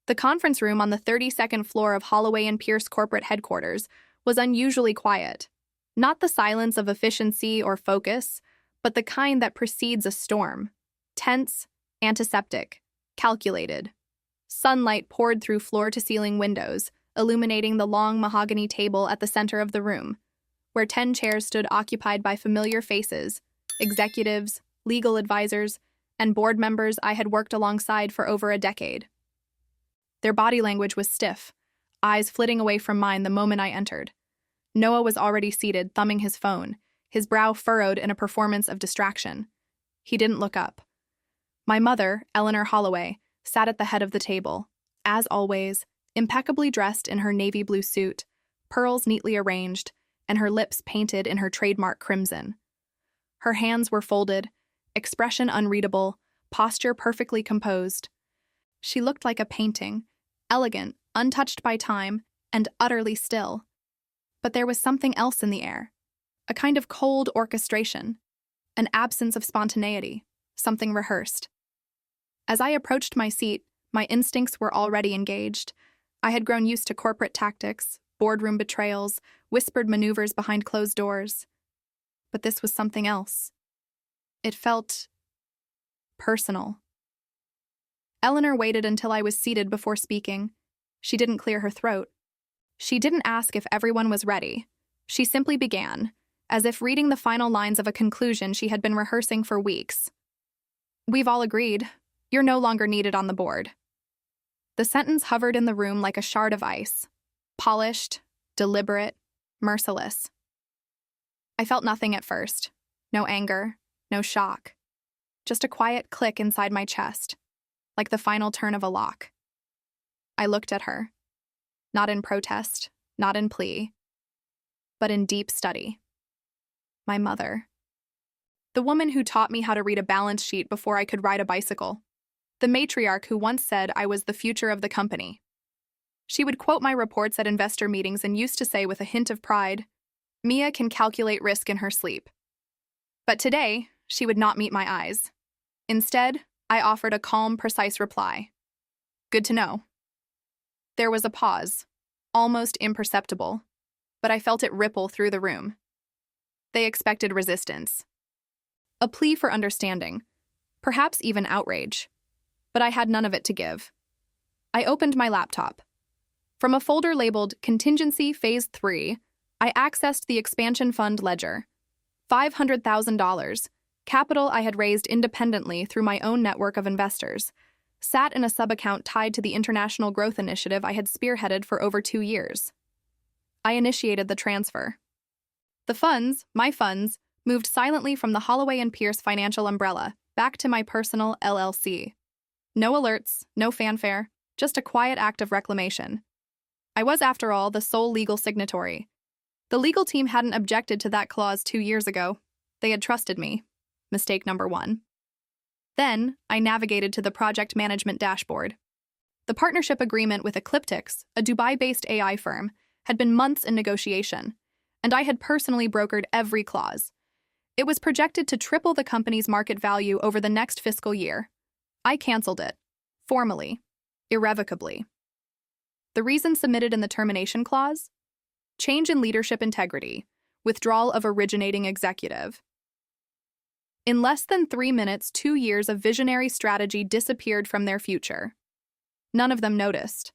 The conference room on the 32nd floor of Holloway and Pierce corporate headquarters was unusually quiet. Not the silence of efficiency or focus, but the kind that precedes a storm. Tense, antiseptic, calculated. Sunlight poured through floor-to-ceiling windows, illuminating the long mahogany table at the center of the room, where 10 chairs stood occupied by familiar faces, executives, legal advisors, and board members I had worked alongside for over a decade. Their body language was stiff, eyes flitting away from mine the moment I entered. Noah was already seated, thumbing his phone, his brow furrowed in a performance of distraction. He didn't look up. My mother, Eleanor Holloway, sat at the head of the table, as always, impeccably dressed in her navy blue suit, pearls neatly arranged, and her lips painted in her trademark crimson. Her hands were folded, expression unreadable, posture perfectly composed. She looked like a painting, elegant, untouched by time, and utterly still. But there was something else in the air, a kind of cold orchestration, an absence of spontaneity, something rehearsed. As I approached my seat, my instincts were already engaged. I had grown used to corporate tactics, boardroom betrayals, whispered maneuvers behind closed doors. But this was something else. It felt personal. Eleanor waited until I was seated before speaking. She didn't clear her throat. She didn't ask if everyone was ready. She simply began, as if reading the final lines of a conclusion she had been rehearsing for weeks. "We've all agreed. You're no longer needed on the board." The sentence hovered in the room like a shard of ice, polished, deliberate, merciless. I felt nothing at first. No anger, no shock. Just a quiet click inside my chest, like the final turn of a lock. I looked at her. Not in protest, not in plea, but in deep study. My mother. The woman who taught me how to read a balance sheet before I could ride a bicycle. The matriarch who once said I was the future of the company. She would quote my reports at investor meetings and used to say with a hint of pride, "Mia can calculate risk in her sleep." But today, she would not meet my eyes. Instead, I offered a calm, precise reply. "Good to know." There was a pause, almost imperceptible, but I felt it ripple through the room. They expected resistance. A plea for understanding, perhaps even outrage. But I had none of it to give. I opened my laptop. From a folder labeled Contingency Phase 3, I accessed the expansion fund ledger. $500,000, capital I had raised independently through my own network of investors, sat in a sub-account tied to the international growth initiative I had spearheaded for over 2 years. I initiated the transfer. The funds, my funds, moved silently from the Holloway and Pierce financial umbrella back to my personal LLC. No alerts, no fanfare, just a quiet act of reclamation. I was, after all, the sole legal signatory. The legal team hadn't objected to that clause 2 years ago. They had trusted me. Mistake number 1. Then, I navigated to the project management dashboard. The partnership agreement with Ecliptics, a Dubai-based AI firm, had been months in negotiation, and I had personally brokered every clause. It was projected to triple the company's market value over the next fiscal year. I canceled it, formally, irrevocably. The reason submitted in the termination clause? Change in leadership integrity, withdrawal of originating executive. In less than 3 minutes, 2 years of visionary strategy disappeared from their future. None of them noticed.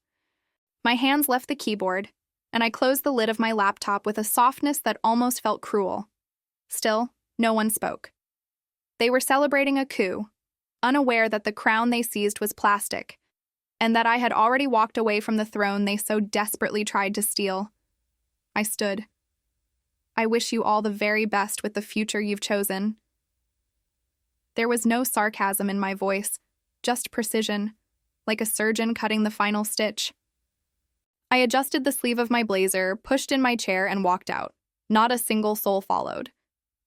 My hands left the keyboard, and I closed the lid of my laptop with a softness that almost felt cruel. Still, no one spoke. They were celebrating a coup, unaware that the crown they seized was plastic, and that I had already walked away from the throne they so desperately tried to steal. I stood. "I wish you all the very best with the future you've chosen." There was no sarcasm in my voice, just precision, like a surgeon cutting the final stitch. I adjusted the sleeve of my blazer, pushed in my chair, and walked out. Not a single soul followed.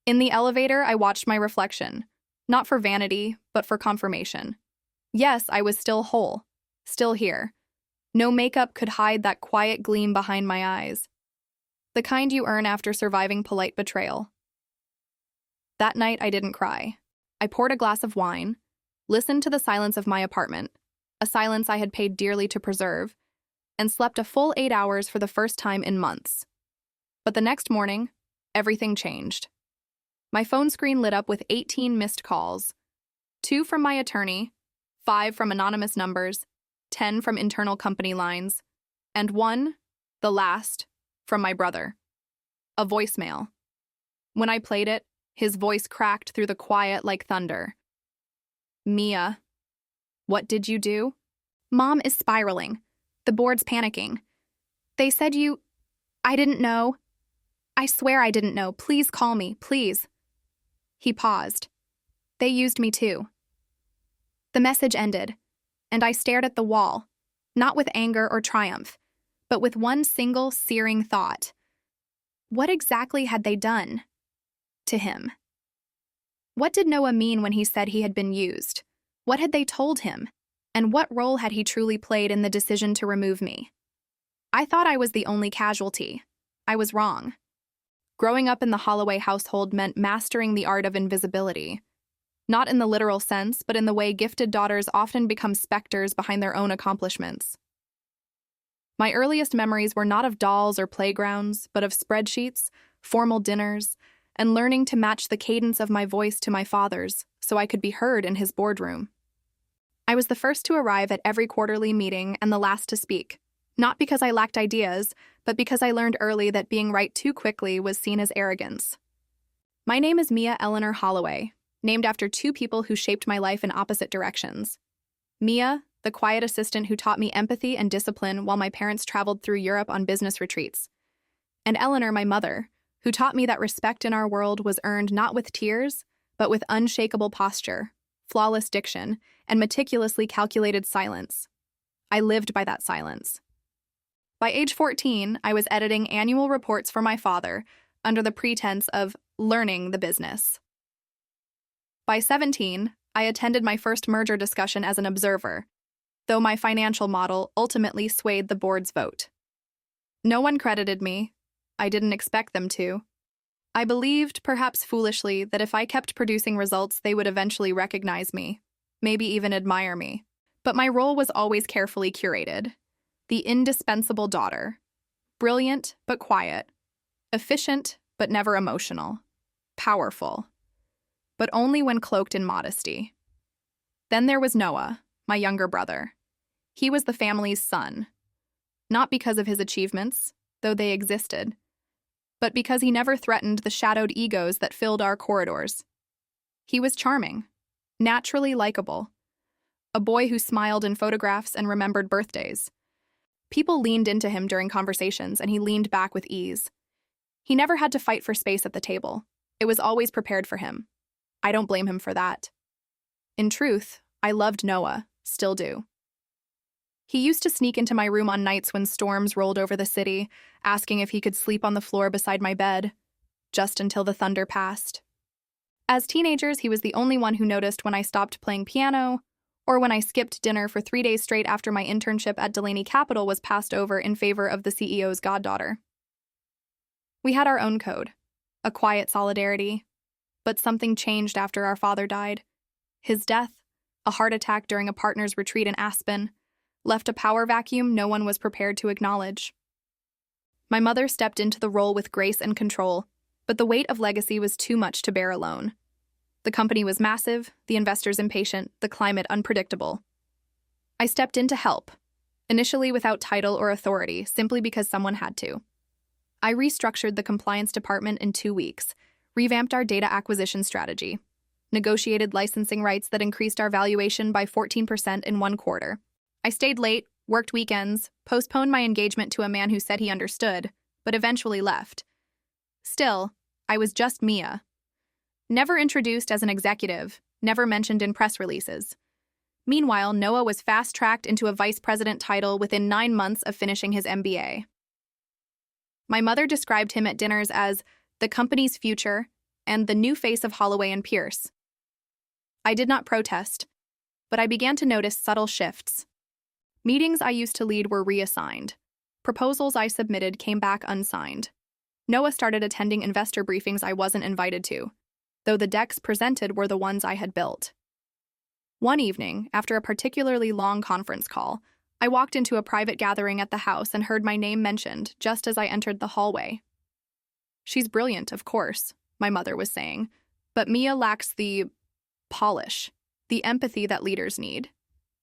In the elevator, I watched my reflection, not for vanity, but for confirmation. Yes, I was still whole, still here. No makeup could hide that quiet gleam behind my eyes. The kind you earn after surviving polite betrayal. That night, I didn't cry. I poured a glass of wine, listened to the silence of my apartment, a silence I had paid dearly to preserve, and slept a full 8 hours for the first time in months. But the next morning, everything changed. My phone screen lit up with 18 missed calls, 2 from my attorney, 5 from anonymous numbers, 10 from internal company lines, and 1, the last, from my brother. A voicemail. When I played it, his voice cracked through the quiet like thunder. "Mia, what did you do?" "Mom is spiraling. The board's panicking. They said you... I didn't know. I swear I didn't know. Please call me, please." He paused. "They used me too." The message ended, and I stared at the wall, not with anger or triumph, but with one single searing thought. What exactly had they done to him? What did Noah mean when he said he had been used? What had they told him? And what role had he truly played in the decision to remove me? I thought I was the only casualty. I was wrong. Growing up in the Holloway household meant mastering the art of invisibility. Not in the literal sense, but in the way gifted daughters often become specters behind their own accomplishments. My earliest memories were not of dolls or playgrounds, but of spreadsheets, formal dinners, and learning to match the cadence of my voice to my father's so I could be heard in his boardroom. I was the first to arrive at every quarterly meeting and the last to speak, not because I lacked ideas, but because I learned early that being right too quickly was seen as arrogance. My name is Mia Eleanor Holloway, named after 2 people who shaped my life in opposite directions. Mia, the quiet assistant who taught me empathy and discipline while my parents traveled through Europe on business retreats. And Eleanor, my mother, who taught me that respect in our world was earned not with tears, but with unshakable posture, flawless diction, and meticulously calculated silence. I lived by that silence. By age 14, I was editing annual reports for my father under the pretense of learning the business. By 17, I attended my first merger discussion as an observer, though my financial model ultimately swayed the board's vote. No one credited me. I didn't expect them to. I believed, perhaps foolishly, that if I kept producing results, they would eventually recognize me, maybe even admire me. But my role was always carefully curated. The indispensable daughter. Brilliant, but quiet. Efficient, but never emotional. Powerful. But only when cloaked in modesty. Then there was Noah, my younger brother. He was the family's son. Not because of his achievements, though they existed, but because he never threatened the shadowed egos that filled our corridors. He was charming, naturally likable, a boy who smiled in photographs and remembered birthdays. People leaned into him during conversations, and he leaned back with ease. He never had to fight for space at the table. It was always prepared for him. I don't blame him for that. In truth, I loved Noah, still do. He used to sneak into my room on nights when storms rolled over the city, asking if he could sleep on the floor beside my bed, just until the thunder passed. As teenagers, he was the only one who noticed when I stopped playing piano, or when I skipped dinner for 3 days straight after my internship at Delaney Capital was passed over in favor of the CEO's goddaughter. We had our own code, a quiet solidarity, but something changed after our father died. His death, a heart attack during a partner's retreat in Aspen, left a power vacuum no one was prepared to acknowledge. My mother stepped into the role with grace and control, but the weight of legacy was too much to bear alone. The company was massive, the investors impatient, the climate unpredictable. I stepped in to help, initially without title or authority, simply because someone had to. I restructured the compliance department in 2 weeks, revamped our data acquisition strategy, negotiated licensing rights that increased our valuation by 14% in 1 quarter. I stayed late, worked weekends, postponed my engagement to a man who said he understood, but eventually left. Still, I was just Mia. Never introduced as an executive, never mentioned in press releases. Meanwhile, Noah was fast-tracked into a vice president title within 9 months of finishing his MBA. My mother described him at dinners as the company's future and the new face of Holloway and Pierce. I did not protest, but I began to notice subtle shifts. Meetings I used to lead were reassigned. Proposals I submitted came back unsigned. Noah started attending investor briefings I wasn't invited to, though the decks presented were the ones I had built. One evening, after a particularly long conference call, I walked into a private gathering at the house and heard my name mentioned just as I entered the hallway. "She's brilliant, of course," my mother was saying, "but Mia lacks the polish, the empathy that leaders need.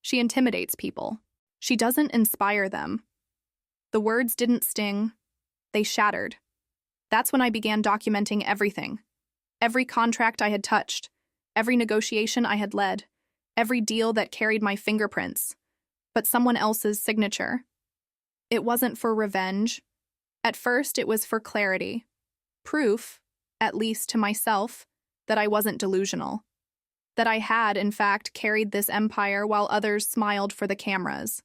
She intimidates people. She doesn't inspire them." The words didn't sting, they shattered. That's when I began documenting everything. Every contract I had touched, every negotiation I had led, every deal that carried my fingerprints, but someone else's signature. It wasn't for revenge. At first, it was for clarity. Proof, at least to myself, that I wasn't delusional. That I had, in fact, carried this empire while others smiled for the cameras.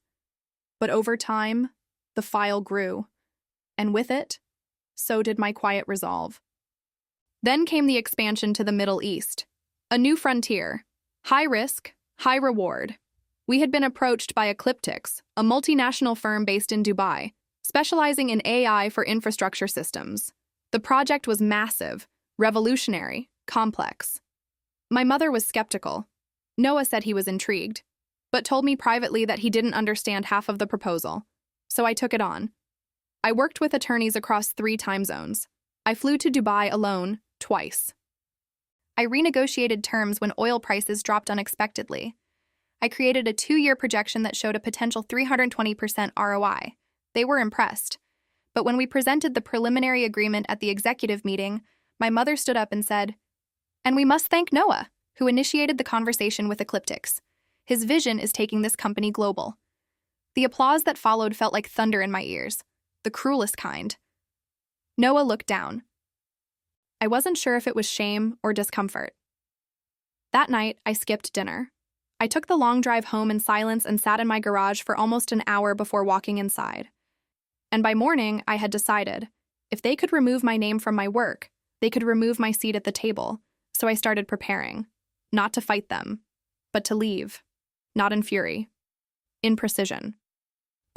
But over time, the file grew, and with it, so did my quiet resolve. Then came the expansion to the Middle East, a new frontier, high risk, high reward. We had been approached by Ecliptics, a multinational firm based in Dubai, specializing in AI for infrastructure systems. The project was massive, revolutionary, complex. My mother was skeptical. Noah said he was intrigued, but told me privately that he didn't understand half of the proposal, so I took it on. I worked with attorneys across 3 time zones. I flew to Dubai alone, twice. I renegotiated terms when oil prices dropped unexpectedly. I created a 2-year projection that showed a potential 320% ROI. They were impressed. But when we presented the preliminary agreement at the executive meeting, my mother stood up and said, "And we must thank Noah, who initiated the conversation with Ecliptics. His vision is taking this company global." The applause that followed felt like thunder in my ears, the cruelest kind. Noah looked down. I wasn't sure if it was shame or discomfort. That night, I skipped dinner. I took the long drive home in silence and sat in my garage for almost an hour before walking inside. And by morning, I had decided, if they could remove my name from my work, they could remove my seat at the table, so I started preparing, not to fight them, but to leave, not in fury, in precision.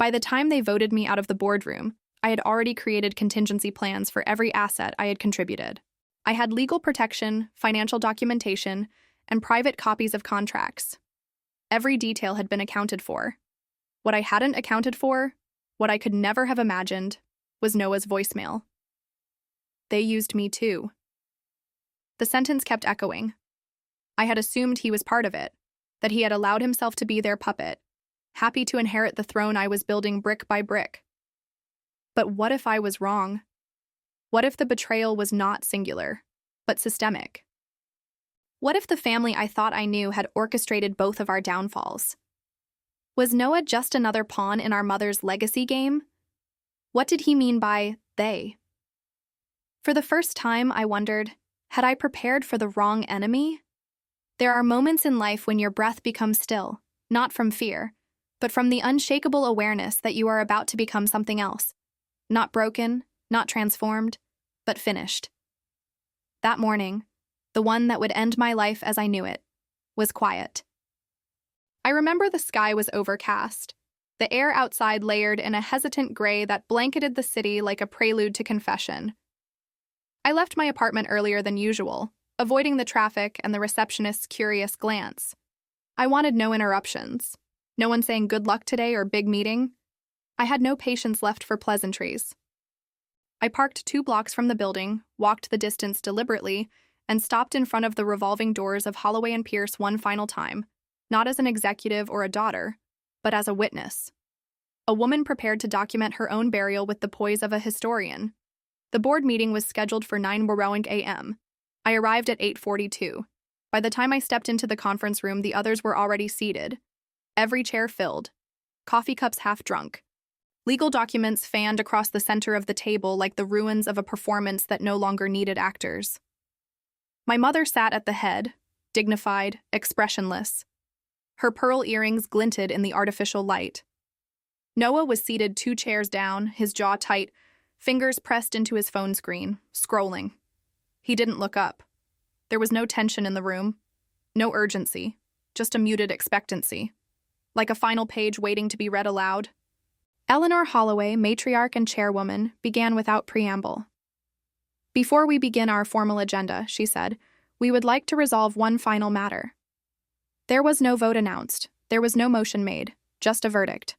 By the time they voted me out of the boardroom, I had already created contingency plans for every asset I had contributed. I had legal protection, financial documentation, and private copies of contracts. Every detail had been accounted for. What I hadn't accounted for, what I could never have imagined, was Noah's voicemail. "They used me too." The sentence kept echoing. I had assumed he was part of it, that he had allowed himself to be their puppet, happy to inherit the throne I was building brick by brick. But what if I was wrong? What if the betrayal was not singular, but systemic? What if the family I thought I knew had orchestrated both of our downfalls? Was Noah just another pawn in our mother's legacy game? What did he mean by they? For the first time, I wondered, had I prepared for the wrong enemy? There are moments in life when your breath becomes still, not from fear, but from the unshakable awareness that you are about to become something else. Not broken, not transformed, but finished. That morning, the one that would end my life as I knew it, was quiet. I remember the sky was overcast, the air outside layered in a hesitant gray that blanketed the city like a prelude to confession. I left my apartment earlier than usual, avoiding the traffic and the receptionist's curious glance. I wanted no interruptions, no one saying good luck today or big meeting. I had no patience left for pleasantries. I parked 2 blocks from the building, walked the distance deliberately, and stopped in front of the revolving doors of Holloway and Pierce one final time, not as an executive or a daughter, but as a witness. A woman prepared to document her own burial with the poise of a historian. The board meeting was scheduled for 9 a.m. I arrived at 8:42. By the time I stepped into the conference room, the others were already seated. Every chair filled, coffee cups half drunk. Legal documents fanned across the center of the table like the ruins of a performance that no longer needed actors. My mother sat at the head, dignified, expressionless. Her pearl earrings glinted in the artificial light. Noah was seated 2 chairs down, his jaw tight, fingers pressed into his phone screen, scrolling. He didn't look up. There was no tension in the room, no urgency, just a muted expectancy, like a final page waiting to be read aloud. Eleanor Holloway, matriarch and chairwoman, began without preamble. "Before we begin our formal agenda," she said, "we would like to resolve one final matter." There was no vote announced. There was no motion made, just a verdict.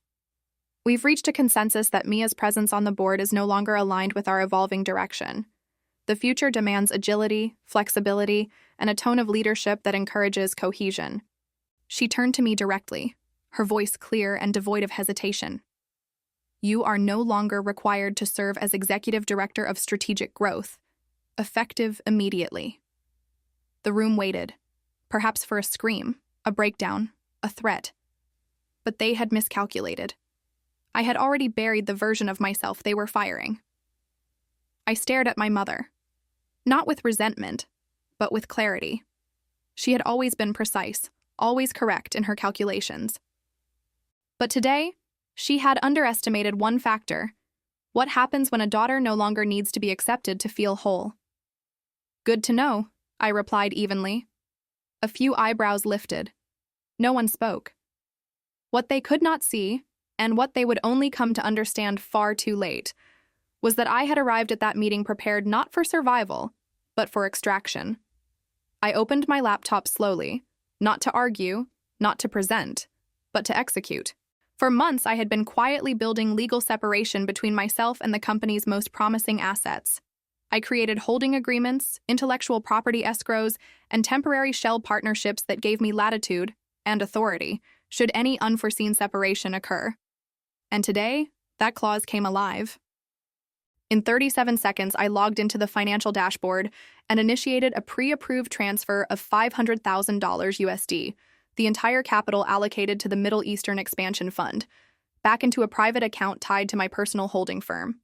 We've reached a consensus that Mia's presence on the board is no longer aligned with our evolving direction. The future demands agility, flexibility, and a tone of leadership that encourages cohesion. She turned to me directly, her voice clear and devoid of hesitation. You are no longer required to serve as Executive Director of Strategic Growth, effective immediately. The room waited, perhaps for a scream, a breakdown, a threat. But they had miscalculated. I had already buried the version of myself they were firing. I stared at my mother, not with resentment, but with clarity. She had always been precise, always correct in her calculations. But today, she had underestimated one factor: what happens when a daughter no longer needs to be accepted to feel whole. Good to know, I replied evenly. A few eyebrows lifted. No one spoke. What they could not see, and what they would only come to understand far too late, was that I had arrived at that meeting prepared not for survival, but for extraction. I opened my laptop slowly, not to argue, not to present, but to execute. For months, I had been quietly building legal separation between myself and the company's most promising assets. I created holding agreements, intellectual property escrows, and temporary shell partnerships that gave me latitude and authority should any unforeseen separation occur. And today, that clause came alive. In 37 seconds, I logged into the financial dashboard and initiated a pre-approved transfer of $500,000 USD, the entire capital allocated to the Middle Eastern Expansion Fund, back into a private account tied to my personal holding firm.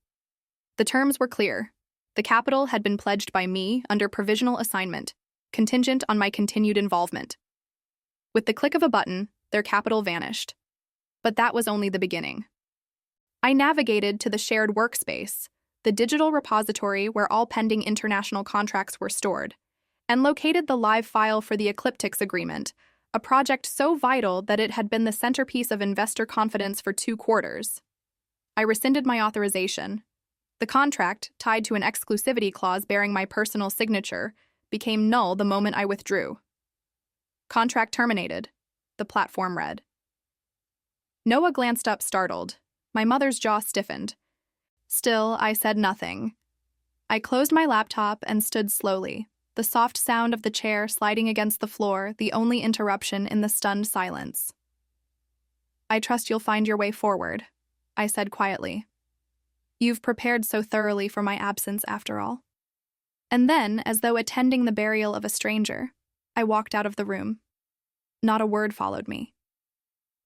The terms were clear. The capital had been pledged by me under provisional assignment, contingent on my continued involvement. With the click of a button, their capital vanished. But that was only the beginning. I navigated to the shared workspace, the digital repository where all pending international contracts were stored, and located the live file for the Ecliptics Agreement, a project so vital that it had been the centerpiece of investor confidence for 2 quarters. I rescinded my authorization. The contract, tied to an exclusivity clause bearing my personal signature, became null the moment I withdrew. Contract terminated, the platform read. Noah glanced up startled. My mother's jaw stiffened. Still, I said nothing. I closed my laptop and stood slowly, the soft sound of the chair sliding against the floor the only interruption in the stunned silence. I trust you'll find your way forward, I said quietly. You've prepared so thoroughly for my absence after all. And then, as though attending the burial of a stranger, I walked out of the room. Not a word followed me.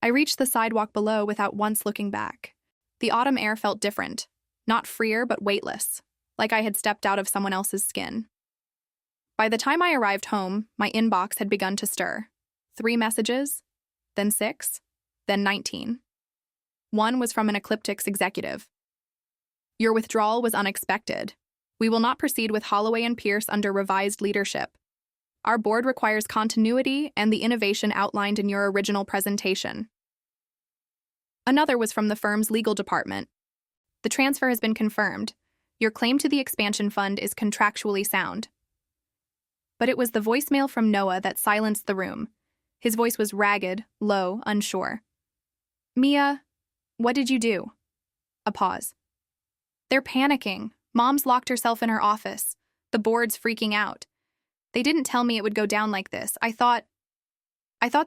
I reached the sidewalk below without once looking back. The autumn air felt different, not freer but weightless, like I had stepped out of someone else's skin. By the time I arrived home, my inbox had begun to stir. 3 messages, then 6, then 19. One was from an Ecliptics executive. Your withdrawal was unexpected. We will not proceed with Holloway and Pierce under revised leadership. Our board requires continuity and the innovation outlined in your original presentation. Another was from the firm's legal department. The transfer has been confirmed. Your claim to the expansion fund is contractually sound. But it was the voicemail from Noah that silenced the room. His voice was ragged, low, unsure. Mia, what did you do? A pause. They're panicking. Mom's locked herself in her office. The board's freaking out. They didn't tell me it would go down like this. I thought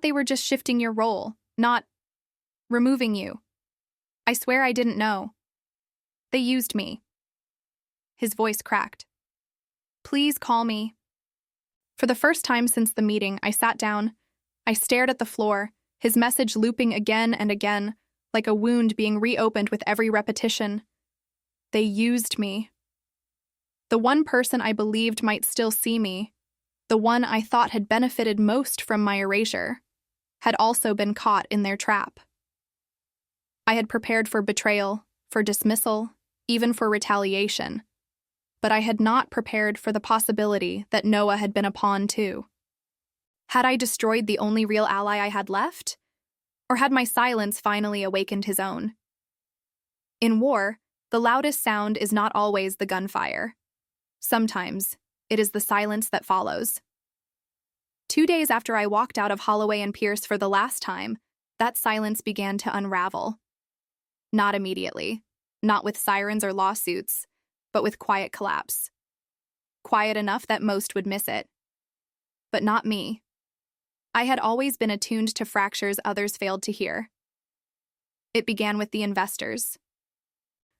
they were just shifting your role, not removing you. I swear I didn't know. They used me. His voice cracked. Please call me. For the first time since the meeting, I sat down. I stared at the floor, his message looping again and again, like a wound being reopened with every repetition. They used me. The one person I believed might still see me, the one I thought had benefited most from my erasure, had also been caught in their trap. I had prepared for betrayal, for dismissal, even for retaliation, but I had not prepared for the possibility that Noah had been a pawn too. Had I destroyed the only real ally I had left? Or had my silence finally awakened his own? In war, the loudest sound is not always the gunfire. Sometimes, it is the silence that follows. 2 days after I walked out of Holloway and Pierce for the last time, that silence began to unravel. Not immediately, not with sirens or lawsuits, but with quiet collapse. Quiet enough that most would miss it. But not me. I had always been attuned to fractures others failed to hear. It began with the investors.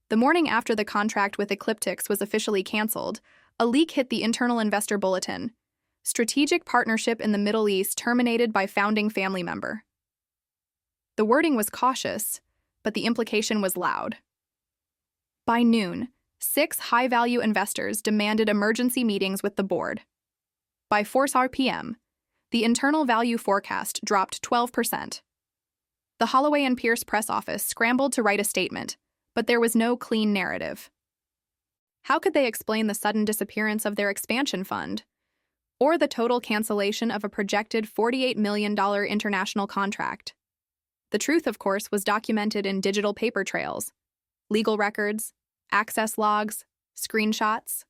The morning after the contract with Ecliptics was officially canceled, a leak hit the internal investor bulletin. Strategic partnership in the Middle East terminated by founding family member. The wording was cautious, but the implication was loud. By noon, 6 high-value investors demanded emergency meetings with the board. By 4 p.m., the internal value forecast dropped 12%. The Holloway and Pierce press office scrambled to write a statement, but there was no clean narrative. How could they explain the sudden disappearance of their expansion fund, or the total cancellation of a projected $48 million international contract? The truth, of course, was documented in digital paper trails, legal records, access logs, screenshots.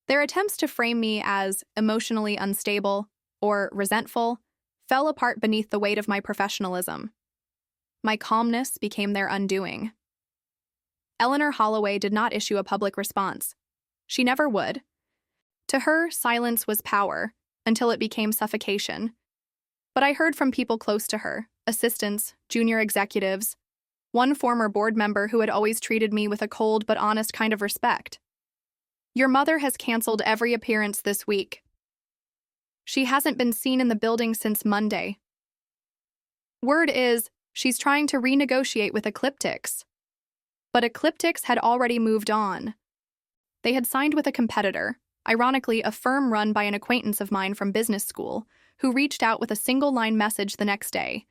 Their attempts to frame me as emotionally unstable or resentful fell apart beneath the weight of my professionalism. My calmness became their undoing. Eleanor Holloway did not issue a public response. She never would. To her, silence was power, until it became suffocation. But I heard from people close to her, assistants, junior executives, one former board member who had always treated me with a cold but honest kind of respect. "Your mother has canceled every appearance this week. She hasn't been seen in the building since Monday. Word is, she's trying to renegotiate with Ecliptics." But Ecliptics had already moved on. They had signed with a competitor, ironically a firm run by an acquaintance of mine from business school, who reached out with a single-line message the next day.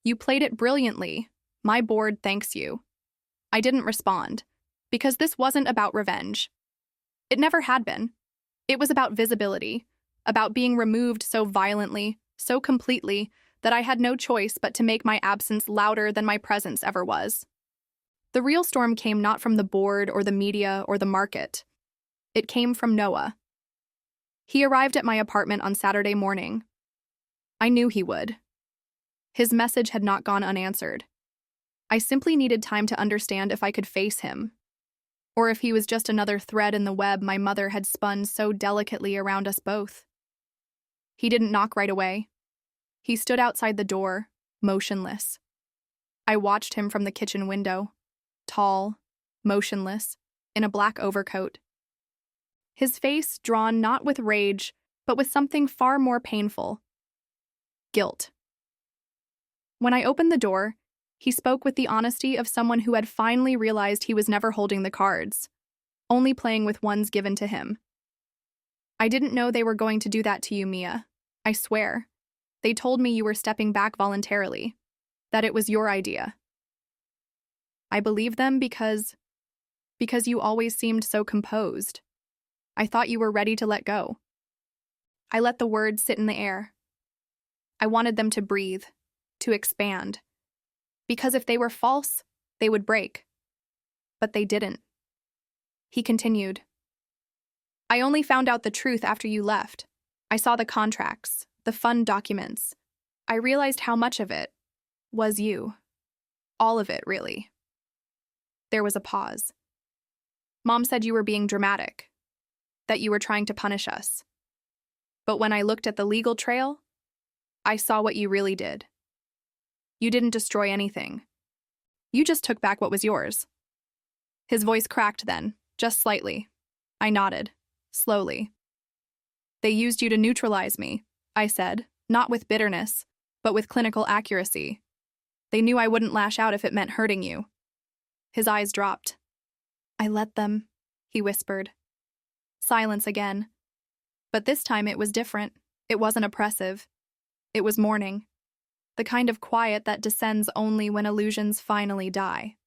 "You played it brilliantly. My board thanks you." I didn't respond, because this wasn't about revenge. It never had been. It was about visibility, about being removed so violently, so completely, that I had no choice but to make my absence louder than my presence ever was. The real storm came not from the board or the media or the market. It came from Noah. He arrived at my apartment on Saturday morning. I knew he would. His message had not gone unanswered. I simply needed time to understand if I could face him, or if he was just another thread in the web my mother had spun so delicately around us both. He didn't knock right away. He stood outside the door, motionless. I watched him from the kitchen window, tall, motionless, in a black overcoat. His face drawn not with rage, but with something far more painful: guilt. When I opened the door, he spoke with the honesty of someone who had finally realized he was never holding the cards, only playing with ones given to him. "I didn't know they were going to do that to you, Mia. I swear. They told me you were stepping back voluntarily, that it was your idea. I believed them because you always seemed so composed. I thought you were ready to let go." I let the words sit in the air. I wanted them to breathe, to expand. Because if they were false, they would break. But they didn't. He continued. "I only found out the truth after you left. I saw the contracts, the fund documents. I realized how much of it was you. All of it, really." There was a pause. "Mom said you were being dramatic, that you were trying to punish us. But when I looked at the legal trail, I saw what you really did. You didn't destroy anything. You just took back what was yours." His voice cracked then, just slightly. I nodded, slowly. "They used you to neutralize me," I said, not with bitterness, but with clinical accuracy. "They knew I wouldn't lash out if it meant hurting you." His eyes dropped. "I let them," he whispered. Silence again. But this time it was different. It wasn't oppressive. It was mourning. The kind of quiet that descends only when illusions finally die.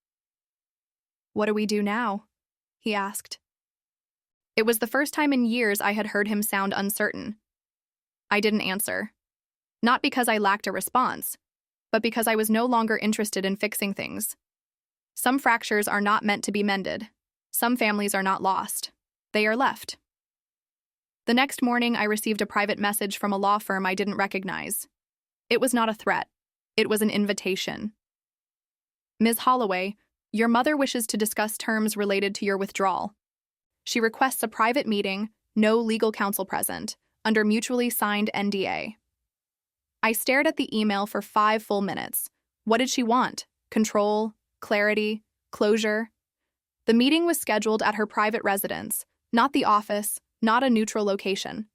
"What do we do now?" he asked. It was the first time in years I had heard him sound uncertain. I didn't answer. Not because I lacked a response, but because I was no longer interested in fixing things. Some fractures are not meant to be mended. Some families are not lost. They are left. The next morning, I received a private message from a law firm I didn't recognize. It was not a threat. It was an invitation. Ms. Holloway, your mother wishes to discuss terms related to your withdrawal. She requests a private meeting, no legal counsel present, under mutually signed NDA. I stared at the email for 5 full minutes. What did she want? Control? Clarity? Closure? The meeting was scheduled at her private residence, not the office, not a neutral location.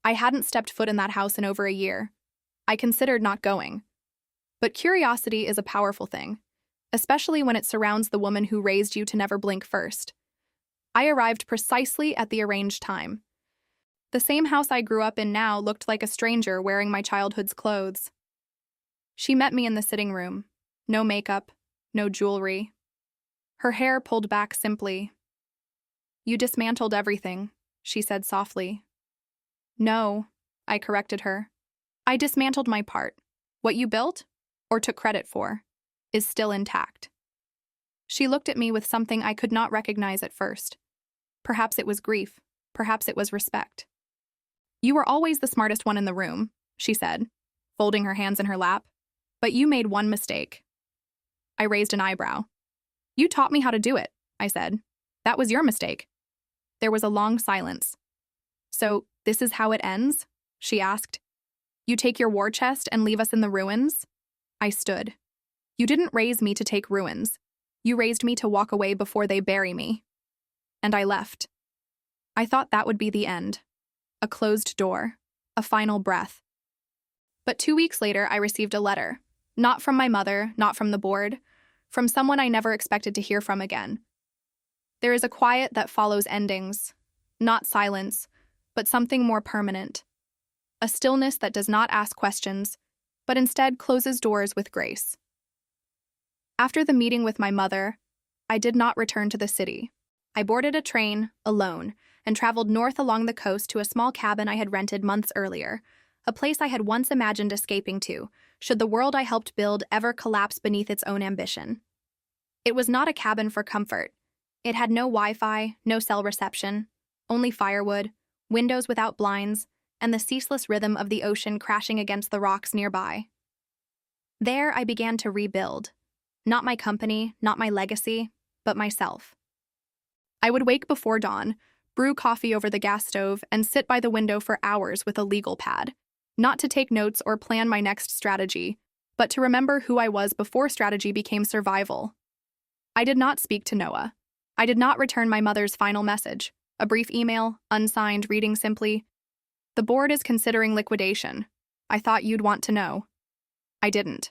I hadn't stepped foot in that house in over a year. I considered not going. But curiosity is a powerful thing, especially when it surrounds the woman who raised you to never blink first. I arrived precisely at the arranged time. The same house I grew up in now looked like a stranger wearing my childhood's clothes. She met me in the sitting room. No makeup, no jewelry. Her hair pulled back simply. You dismantled everything, she said softly. No, I corrected her. I dismantled my part. What you built, or took credit for, is still intact. She looked at me with something I could not recognize at first. Perhaps it was grief. Perhaps it was respect. You were always the smartest one in the room, she said, folding her hands in her lap. But you made one mistake. I raised an eyebrow. You taught me how to do it, I said. That was your mistake. There was a long silence. So, this is how it ends? She asked. You take your war chest and leave us in the ruins? I stood. You didn't raise me to take ruins. You raised me to walk away before they bury me. And I left. I thought that would be the end. A closed door. A final breath. But 2 weeks later, I received a letter. Not from my mother, not from the board. From someone I never expected to hear from again. There is a quiet that follows endings. Not silence, but something more permanent. A stillness that does not ask questions, but instead closes doors with grace. After the meeting with my mother, I did not return to the city. I boarded a train, alone, and traveled north along the coast to a small cabin I had rented months earlier, a place I had once imagined escaping to, should the world I helped build ever collapse beneath its own ambition. It was not a cabin for comfort. It had no Wi-Fi, no cell reception, only firewood, windows without blinds, and the ceaseless rhythm of the ocean crashing against the rocks nearby. There I began to rebuild. Not my company, not my legacy, but myself. I would wake before dawn, brew coffee over the gas stove, and sit by the window for hours with a legal pad, not to take notes or plan my next strategy, but to remember who I was before strategy became survival. I did not speak to Noah. I did not return my mother's final message, a brief email, unsigned, reading simply, "The board is considering liquidation. I thought you'd want to know." I didn't.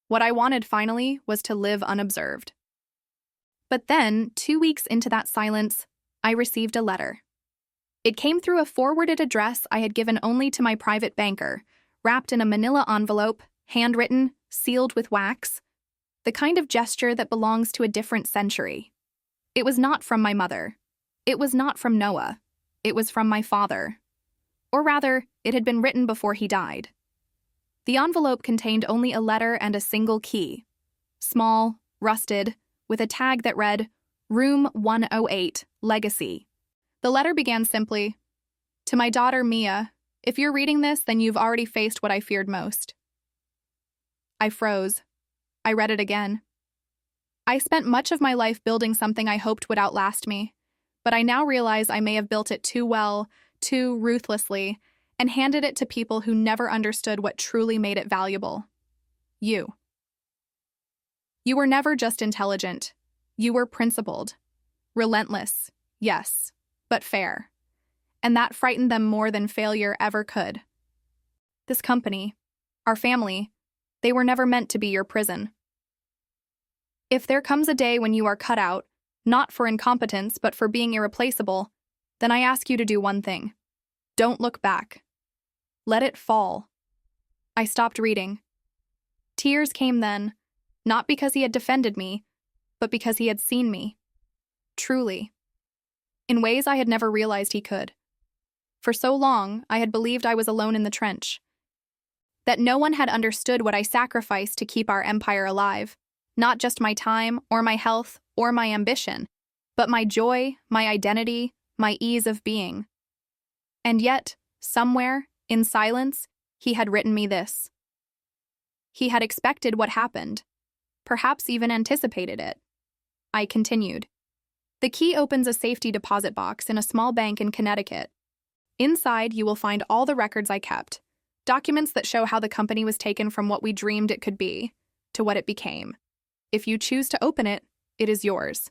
What I wanted finally was to live unobserved. But then, 2 weeks into that silence, I received a letter. It came through a forwarded address I had given only to my private banker, wrapped in a manila envelope, handwritten, sealed with wax, the kind of gesture that belongs to a different century. It was not from my mother. It was not from Noah. It was from my father. Or rather, it had been written before he died. The envelope contained only a letter and a single key. Small, rusted, with a tag that read, Room 108, Legacy. The letter began simply, "To my daughter Mia, if you're reading this, then you've already faced what I feared most." I froze. I read it again. I spent much of my life building something I hoped would outlast me, but I now realize I may have built it too well, too ruthlessly, and handed it to people who never understood what truly made it valuable. You. You were never just intelligent. You were principled. Relentless, yes, but fair. And that frightened them more than failure ever could. This company, our family, they were never meant to be your prison. If there comes a day when you are cut out, not for incompetence, but for being irreplaceable, then I ask you to do one thing. Don't look back. Let it fall. I stopped reading. Tears came then, not because he had defended me, but because he had seen me. Truly. In ways I had never realized he could. For so long, I had believed I was alone in the trench. That no one had understood what I sacrificed to keep our empire alive. Not just my time, or my health, or my ambition, but my joy, my identity, my ease of being. And yet, somewhere, in silence, he had written me this. He had expected what happened, perhaps even anticipated it. I continued. The key opens a safety deposit box in a small bank in Connecticut. Inside, you will find all the records I kept, documents that show how the company was taken from what we dreamed it could be to what it became. If you choose to open it, it is yours,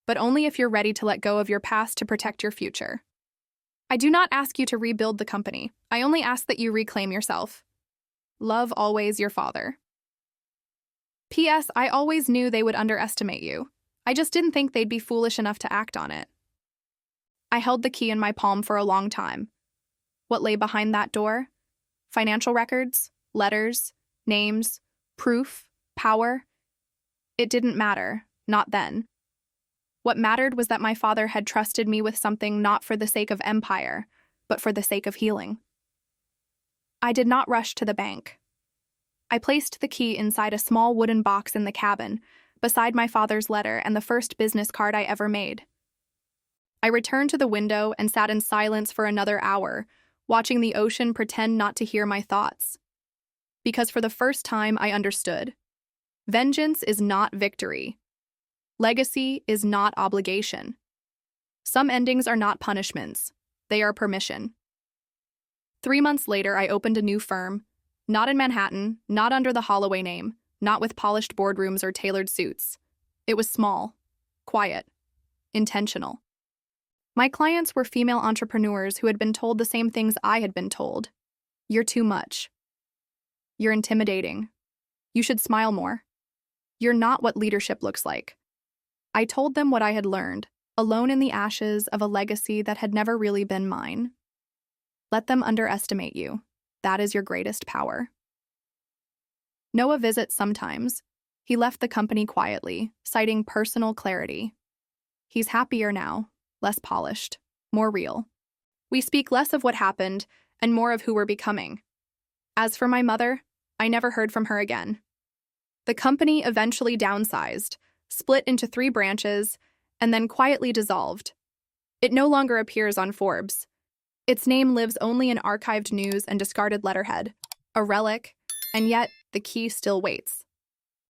but only if you're ready to let go of your past to protect your future. I do not ask you to rebuild the company. I only ask that you reclaim yourself. Love always, your father. P.S. I always knew they would underestimate you. I just didn't think they'd be foolish enough to act on it. I held the key in my palm for a long time. What lay behind that door? Financial records, letters, names, proof, power. It didn't matter, not then. What mattered was that my father had trusted me with something not for the sake of empire, but for the sake of healing. I did not rush to the bank. I placed the key inside a small wooden box in the cabin, beside my father's letter and the first business card I ever made. I returned to the window and sat in silence for another hour, watching the ocean pretend not to hear my thoughts. Because for the first time, I understood. Vengeance is not victory. Legacy is not obligation. Some endings are not punishments. They are permission. 3 months later, I opened a new firm, not in Manhattan, not under the Holloway name, not with polished boardrooms or tailored suits. It was small, quiet, intentional. My clients were female entrepreneurs who had been told the same things I had been told. You're too much. You're intimidating. You should smile more. You're not what leadership looks like. I told them what I had learned, alone in the ashes of a legacy that had never really been mine. Let them underestimate you. That is your greatest power. Noah visits sometimes. He left the company quietly, citing personal clarity. He's happier now, less polished, more real. We speak less of what happened and more of who we're becoming. As for my mother, I never heard from her again. The company eventually downsized, split into 3 branches, and then quietly dissolved. It no longer appears on Forbes. Its name lives only in archived news and discarded letterhead, a relic, and yet the key still waits.